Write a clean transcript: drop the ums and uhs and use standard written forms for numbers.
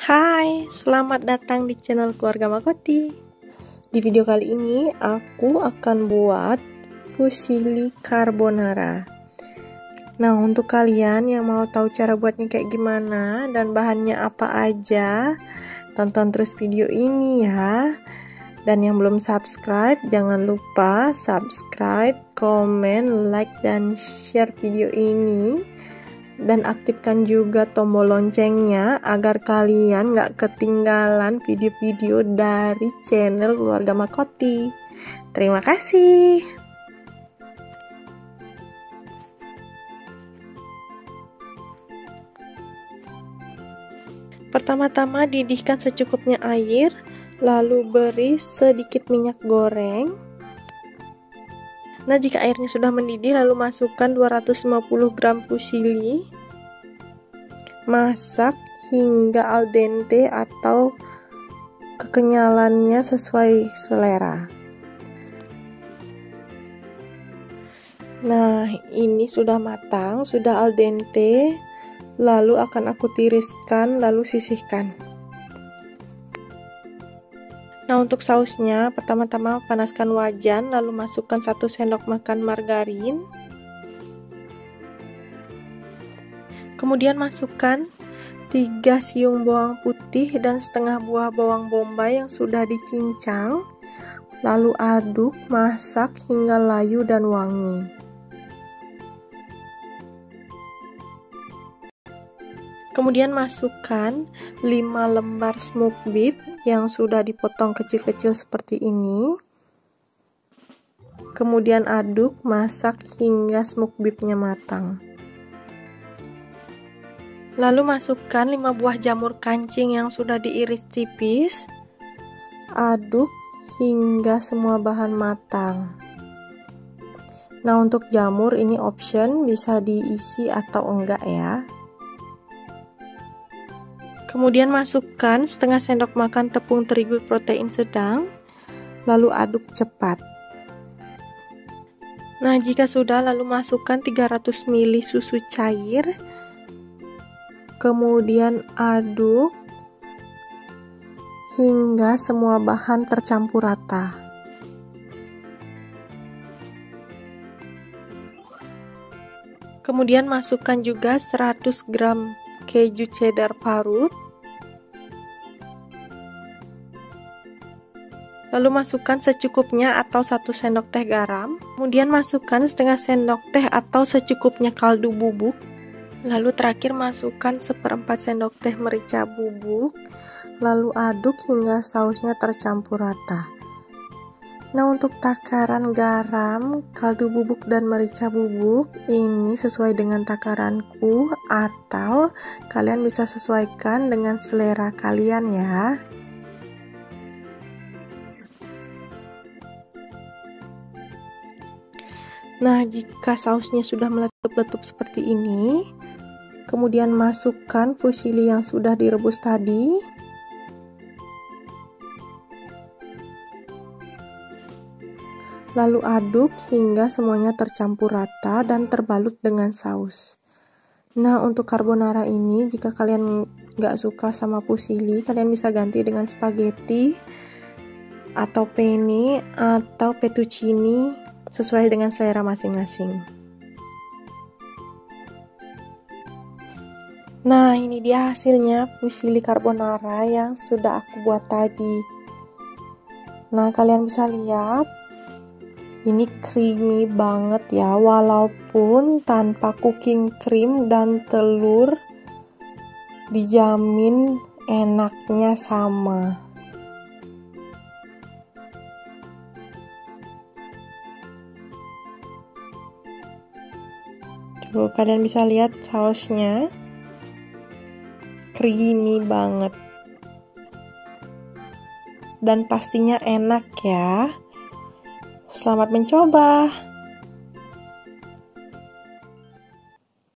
Hai, selamat datang di channel Keluarga Makoti. Di video kali ini aku akan buat fusilli carbonara. Nah, untuk kalian yang mau tahu cara buatnya kayak gimana dan bahannya apa aja, tonton terus video ini ya. Dan yang belum subscribe, jangan lupa subscribe, komen, like, dan share video ini. Dan aktifkan juga tombol loncengnya agar kalian gak ketinggalan video-video dari channel Keluarga Makoti. Terima kasih. Pertama-tama didihkan secukupnya air, lalu beri sedikit minyak goreng. Nah, jika airnya sudah mendidih, lalu masukkan 250 gram fusilli. Masak hingga al dente atau kekenyalannya sesuai selera. Nah, ini sudah matang, sudah al dente. Lalu akan aku tiriskan, lalu sisihkan. Nah, untuk sausnya, pertama-tama panaskan wajan, lalu masukkan 1 sendok makan margarin. Kemudian masukkan 3 siung bawang putih dan setengah buah bawang bombay yang sudah dicincang. Lalu aduk, masak hingga layu dan wangi. Kemudian masukkan 5 lembar smoked beef yang sudah dipotong kecil-kecil seperti ini. Kemudian aduk, masak hingga smoked beefnya matang. Lalu masukkan 5 buah jamur kancing yang sudah diiris tipis. Aduk hingga semua bahan matang. Nah, untuk jamur ini option, bisa diisi atau enggak ya. Kemudian masukkan setengah sendok makan tepung terigu protein sedang, lalu aduk cepat. Nah, jika sudah, lalu masukkan 300 ml susu cair, kemudian aduk hingga semua bahan tercampur rata. Kemudian masukkan juga 100 gram keju cheddar parut. Lalu masukkan secukupnya atau 1 sendok teh garam. Kemudian masukkan setengah sendok teh atau secukupnya kaldu bubuk. Lalu terakhir masukkan 1/4 sendok teh merica bubuk. Lalu aduk hingga sausnya tercampur rata. Nah, untuk takaran garam, kaldu bubuk, dan merica bubuk ini sesuai dengan takaranku, atau kalian bisa sesuaikan dengan selera kalian ya. Nah, jika sausnya sudah meletup-letup seperti ini, kemudian masukkan fusilli yang sudah direbus tadi. Lalu aduk hingga semuanya tercampur rata dan terbalut dengan saus. Nah, untuk carbonara ini, jika kalian nggak suka sama fusilli, kalian bisa ganti dengan spaghetti atau penne atau fettuccine sesuai dengan selera masing-masing. Nah, ini dia hasilnya fusilli carbonara yang sudah aku buat tadi. Nah, kalian bisa lihat ini creamy banget ya, walaupun tanpa cooking cream dan telur, dijamin enaknya sama. Tuh, kalian bisa lihat sausnya creamy banget. Dan pastinya enak ya. Selamat mencoba.